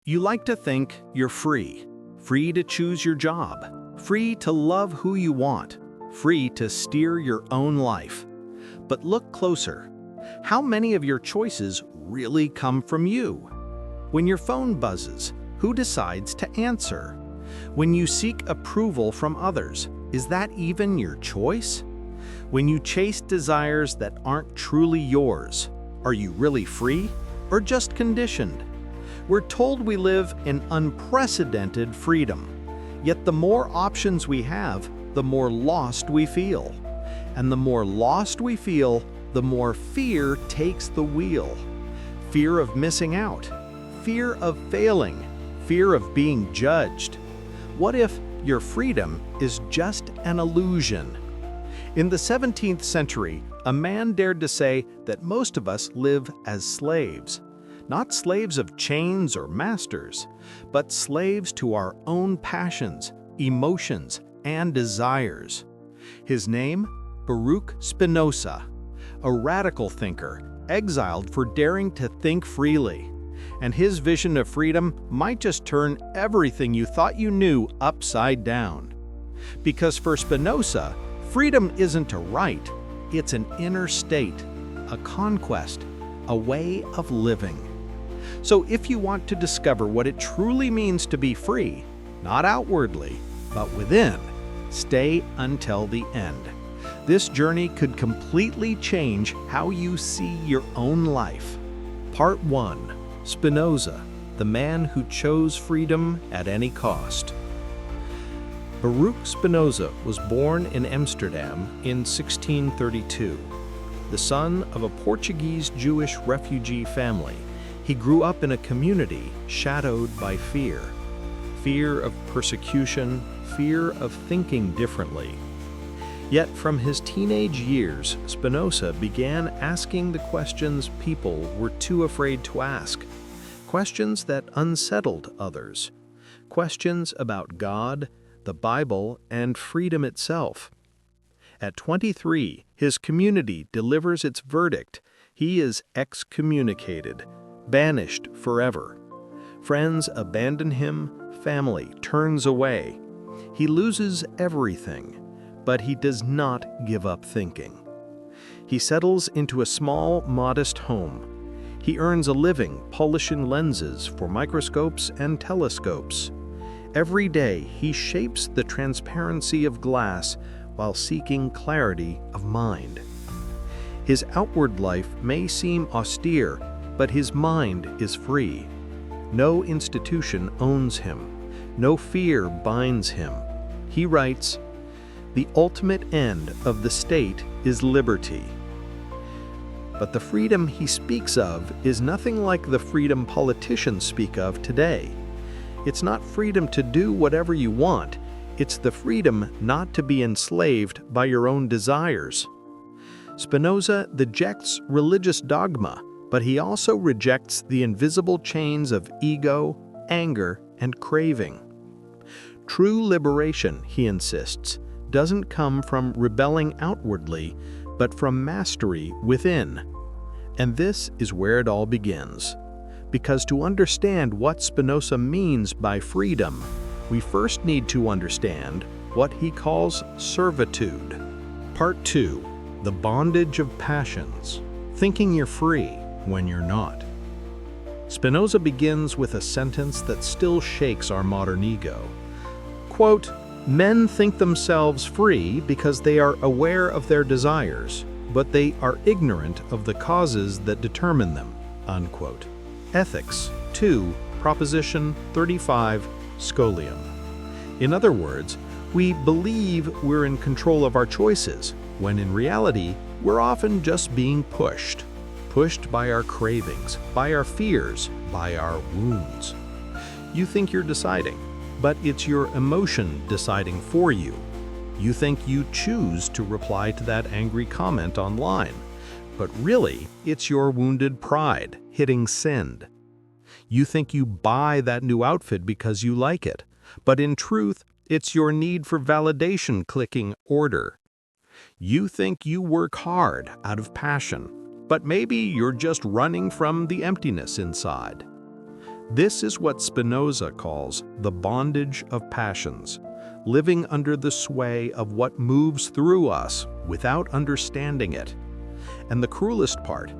You like to think you're free. Free to choose your job. Free to love who you want. Free to steer your own life. But look closer. How many of your choices really come from you? When your phone buzzes, who decides to answer? When you seek approval from others, is that even your choice? When you chase desires that aren't truly yours, are you really free or just conditioned? We're told we live in unprecedented freedom, yet the more options we have, the more lost we feel. And the more lost we feel, the more fear takes the wheel. Fear of missing out, fear of failing, fear of being judged. What if your freedom is just an illusion? In the 17th century, a man dared to say that most of us live as slaves. Not slaves of chains or masters, but slaves to our own passions, emotions, and desires. His name? Baruch Spinoza, a radical thinker, exiled for daring to think freely. And his vision of freedom might just turn everything you thought you knew upside down. Because for Spinoza, freedom isn't a right, it's an inner state, a conquest, a way of living. So if you want to discover what it truly means to be free, not outwardly, but within, stay until the end. This journey could completely change how you see your own life. Part 1. Spinoza, the man who chose freedom at any cost. Baruch Spinoza was born in Amsterdam in 1632. The son of a Portuguese Jewish refugee family, he grew up in a community shadowed by fear. Fear of persecution, fear of thinking differently. Yet from his teenage years, Spinoza began asking the questions people were too afraid to ask. Questions that unsettled others. Questions about God, the Bible, and freedom itself. At 23, his community delivers its verdict. He is excommunicated, banished forever. Friends abandon him, family turns away. He loses everything, but he does not give up thinking. He settles into a small, modest home. He earns a living polishing lenses for microscopes and telescopes. Every day, he shapes the transparency of glass while seeking clarity of mind. His outward life may seem austere, but his mind is free. No institution owns him. No fear binds him. He writes, "The ultimate end of the state is liberty." But the freedom he speaks of is nothing like the freedom politicians speak of today. It's not freedom to do whatever you want. It's the freedom not to be enslaved by your own desires. Spinoza rejects religious dogma, but he also rejects the invisible chains of ego, anger, and craving. True liberation, he insists, doesn't come from rebelling outwardly, but from mastery within. And this is where it all begins. Because to understand what Spinoza means by freedom, we first need to understand what he calls servitude. Part 2. The bondage of passions. Thinking you're free when you're not. Spinoza begins with a sentence that still shakes our modern ego. Quote, "Men think themselves free because they are aware of their desires, but they are ignorant of the causes that determine them." Unquote. Ethics 2, Proposition 35, Scholium. In other words, we believe we're in control of our choices, when in reality, we're often just being pushed. Pushed by our cravings, by our fears, by our wounds. You think you're deciding, but it's your emotion deciding for you. You think you choose to reply to that angry comment online, but really, it's your wounded pride hitting send. You think you buy that new outfit because you like it, but in truth, it's your need for validation clicking order. You think you work hard out of passion, but maybe you're just running from the emptiness inside. This is what Spinoza calls the bondage of passions, living under the sway of what moves through us without understanding it. And the cruelest part,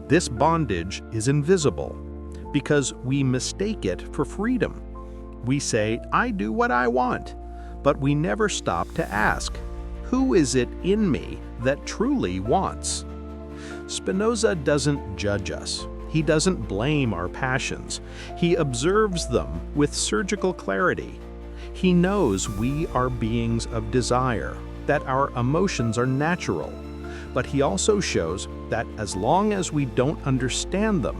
this bondage is invisible because we mistake it for freedom. We say, "I do what I want," but we never stop to ask, who is it in me that truly wants? Spinoza doesn't judge us. He doesn't blame our passions. He observes them with surgical clarity. He knows we are beings of desire, that our emotions are natural. But he also shows that as long as we don't understand them,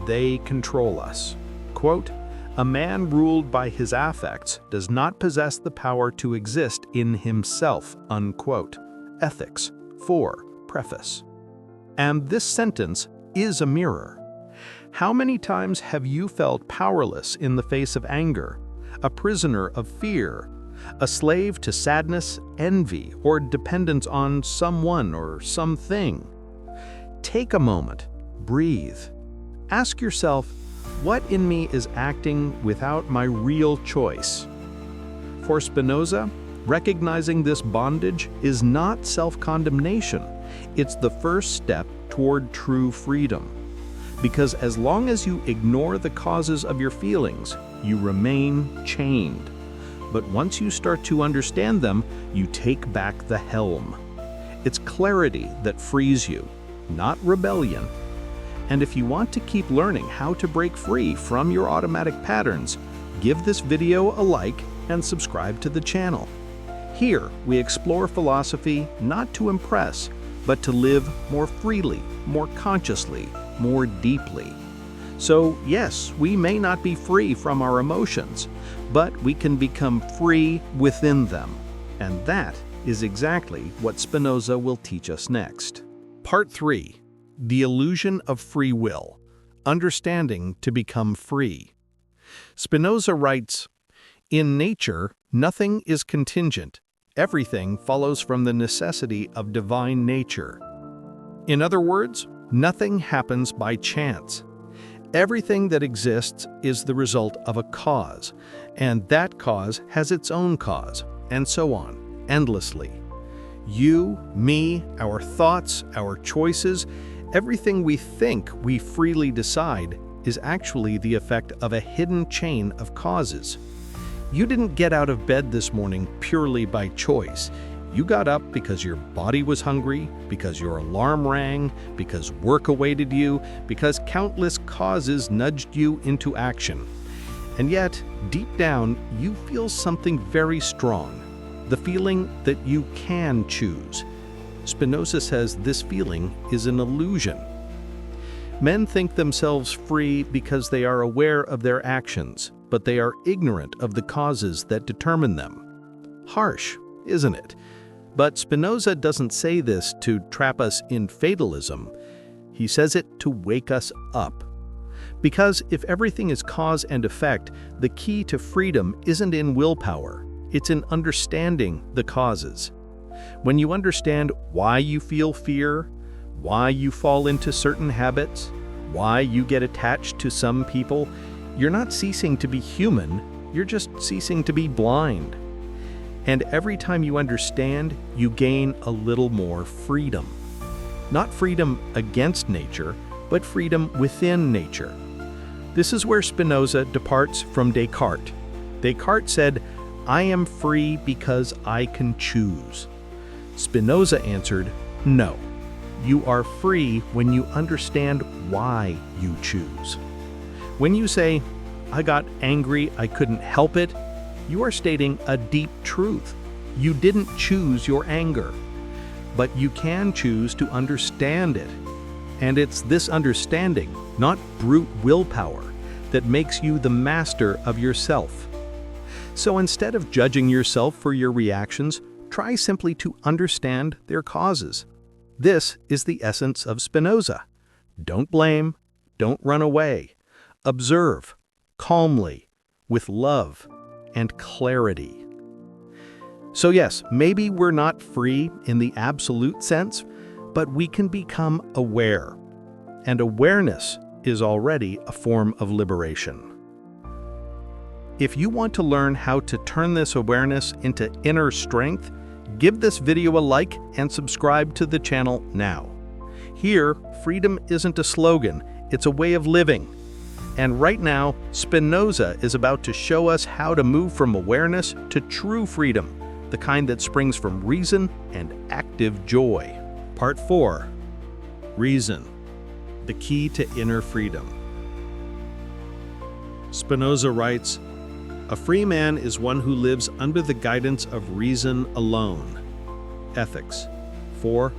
they control us. Quote, "A man ruled by his affects does not possess the power to exist in himself," unquote. Ethics 4, Preface. And this sentence is a mirror. How many times have you felt powerless in the face of anger, a prisoner of fear, a slave to sadness, envy, or dependence on someone or something? Take a moment, breathe. Ask yourself, what in me is acting without my real choice? For Spinoza, recognizing this bondage is not self-condemnation. It's the first step toward true freedom. Because as long as you ignore the causes of your feelings, you remain chained. But once you start to understand them, you take back the helm. It's clarity that frees you, not rebellion. And if you want to keep learning how to break free from your automatic patterns, give this video a like and subscribe to the channel. Here, we explore philosophy not to impress, but to live more freely, more consciously, more deeply. So yes, we may not be free from our emotions, but we can become free within them. And that is exactly what Spinoza will teach us next. Part 3. The Illusion of Free Will. Understanding to become free. Spinoza writes, "In nature, nothing is contingent. Everything follows from the necessity of divine nature." In other words, nothing happens by chance. Everything that exists is the result of a cause, and that cause has its own cause, and so on, endlessly. You, me, our thoughts, our choices, everything we think we freely decide is actually the effect of a hidden chain of causes. You didn't get out of bed this morning purely by choice. You got up because your body was hungry, because your alarm rang, because work awaited you, because countless causes nudged you into action. And yet, deep down, you feel something very strong, the feeling that you can choose. Spinoza says this feeling is an illusion. Men think themselves free because they are aware of their actions, but they are ignorant of the causes that determine them. Harsh, isn't it? But Spinoza doesn't say this to trap us in fatalism. He says it to wake us up. Because if everything is cause and effect, the key to freedom isn't in willpower, it's in understanding the causes. When you understand why you feel fear, why you fall into certain habits, why you get attached to some people, you're not ceasing to be human, you're just ceasing to be blind. And every time you understand, you gain a little more freedom. Not freedom against nature, but freedom within nature. This is where Spinoza departs from Descartes. Descartes said, "I am free because I can choose." Spinoza answered, "No. You are free when you understand why you choose." When you say, "I got angry, I couldn't help it," you are stating a deep truth. You didn't choose your anger, but you can choose to understand it. And it's this understanding, not brute willpower, that makes you the master of yourself. So instead of judging yourself for your reactions, try simply to understand their causes. This is the essence of Spinoza. Don't blame, don't run away. Observe, calmly, with love and clarity. So yes, maybe we're not free in the absolute sense, but we can become aware. And awareness is already a form of liberation. If you want to learn how to turn this awareness into inner strength, give this video a like and subscribe to the channel now. Here, freedom isn't a slogan, it's a way of living. And right now, Spinoza is about to show us how to move from awareness to true freedom, the kind that springs from reason and active joy. Part 4. Reason, the key to inner freedom. Spinoza writes, "A free man is one who lives under the guidance of reason alone." Ethics 4,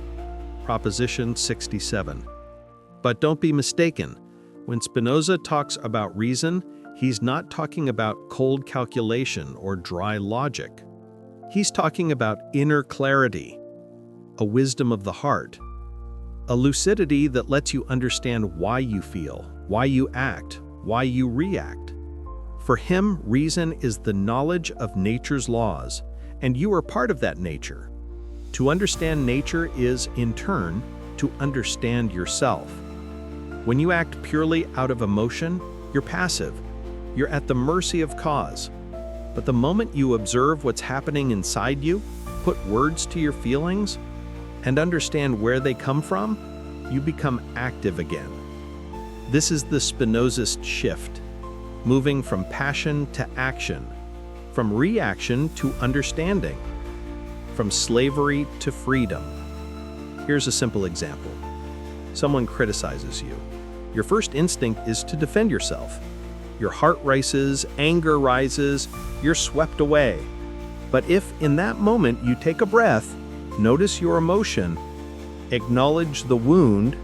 Proposition 67. But don't be mistaken. When Spinoza talks about reason, he's not talking about cold calculation or dry logic. He's talking about inner clarity, a wisdom of the heart, a lucidity that lets you understand why you feel, why you act, why you react. For him, reason is the knowledge of nature's laws, and you are part of that nature. To understand nature is, in turn, to understand yourself. When you act purely out of emotion, you're passive. You're at the mercy of cause. But the moment you observe what's happening inside you, put words to your feelings, and understand where they come from, you become active again. This is the Spinozist shift, moving from passion to action, from reaction to understanding, from slavery to freedom. Here's a simple example. Someone criticizes you. Your first instinct is to defend yourself. Your heart races, anger rises, you're swept away. But if in that moment you take a breath, notice your emotion, acknowledge the wound,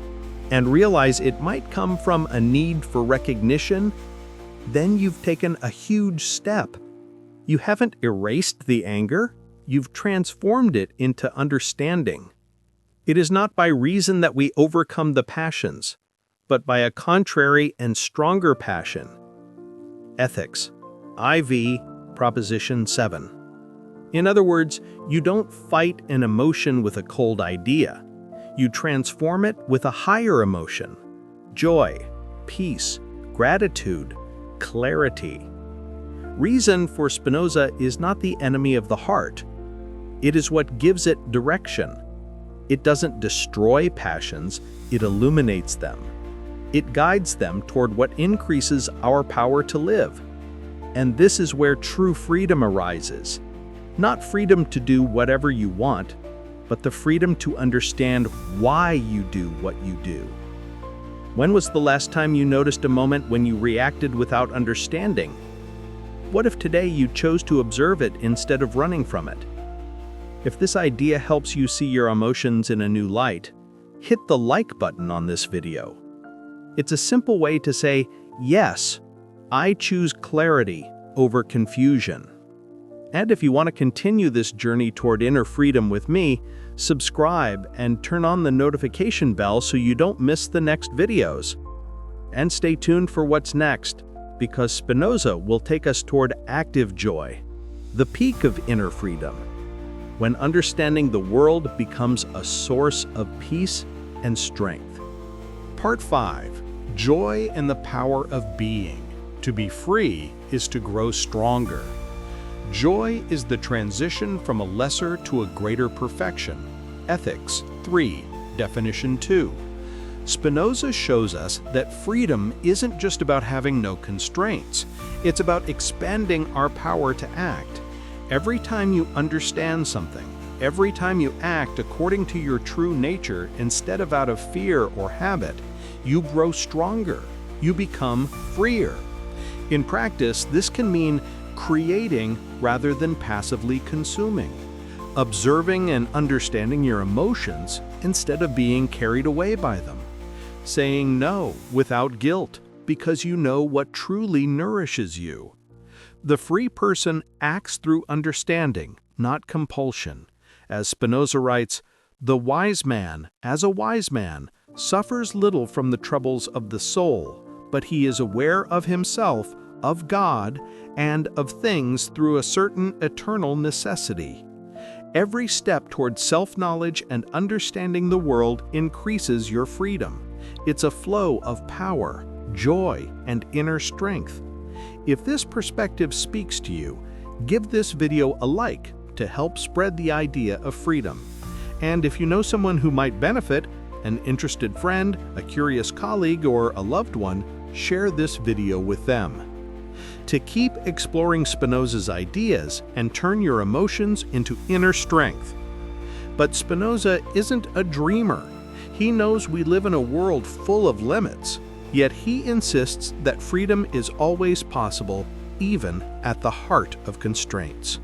and realize it might come from a need for recognition, then you've taken a huge step. You haven't erased the anger, you've transformed it into understanding. It is not by reason that we overcome the passions, but by a contrary and stronger passion. Ethics, IV, Proposition 7. In other words, you don't fight an emotion with a cold idea. You transform it with a higher emotion: joy, peace, gratitude, clarity. Reason for Spinoza is not the enemy of the heart. It is what gives it direction. It doesn't destroy passions, it illuminates them. It guides them toward what increases our power to live. And this is where true freedom arises. Not freedom to do whatever you want, but the freedom to understand why you do what you do. When was the last time you noticed a moment when you reacted without understanding? What if today you chose to observe it instead of running from it? If this idea helps you see your emotions in a new light, hit the like button on this video. It's a simple way to say, yes, I choose clarity over confusion. And if you want to continue this journey toward inner freedom with me, subscribe and turn on the notification bell so you don't miss the next videos. And stay tuned for what's next, because Spinoza will take us toward active joy, the peak of inner freedom, when understanding the world becomes a source of peace and strength. Part 5. Joy and the power of being. To be free is to grow stronger. Joy is the transition from a lesser to a greater perfection. Ethics 3, Definition 2. Spinoza shows us that freedom isn't just about having no constraints. It's about expanding our power to act. Every time you understand something, every time you act according to your true nature instead of out of fear or habit, you grow stronger. You become freer. In practice, this can mean creating rather than passively consuming, observing and understanding your emotions instead of being carried away by them, saying no without guilt because you know what truly nourishes you. The free person acts through understanding, not compulsion. As Spinoza writes, "The wise man, as a wise man, suffers little from the troubles of the soul, but he is aware of himself, of God, and of things through a certain eternal necessity." Every step toward self-knowledge and understanding the world increases your freedom. It's a flow of power, joy, and inner strength. If this perspective speaks to you, give this video a like to help spread the idea of freedom. And if you know someone who might benefit, an interested friend, a curious colleague, or a loved one, share this video with them. To keep exploring Spinoza's ideas and turn your emotions into inner strength. But Spinoza isn't a dreamer. He knows we live in a world full of limits, yet he insists that freedom is always possible, even at the heart of constraints.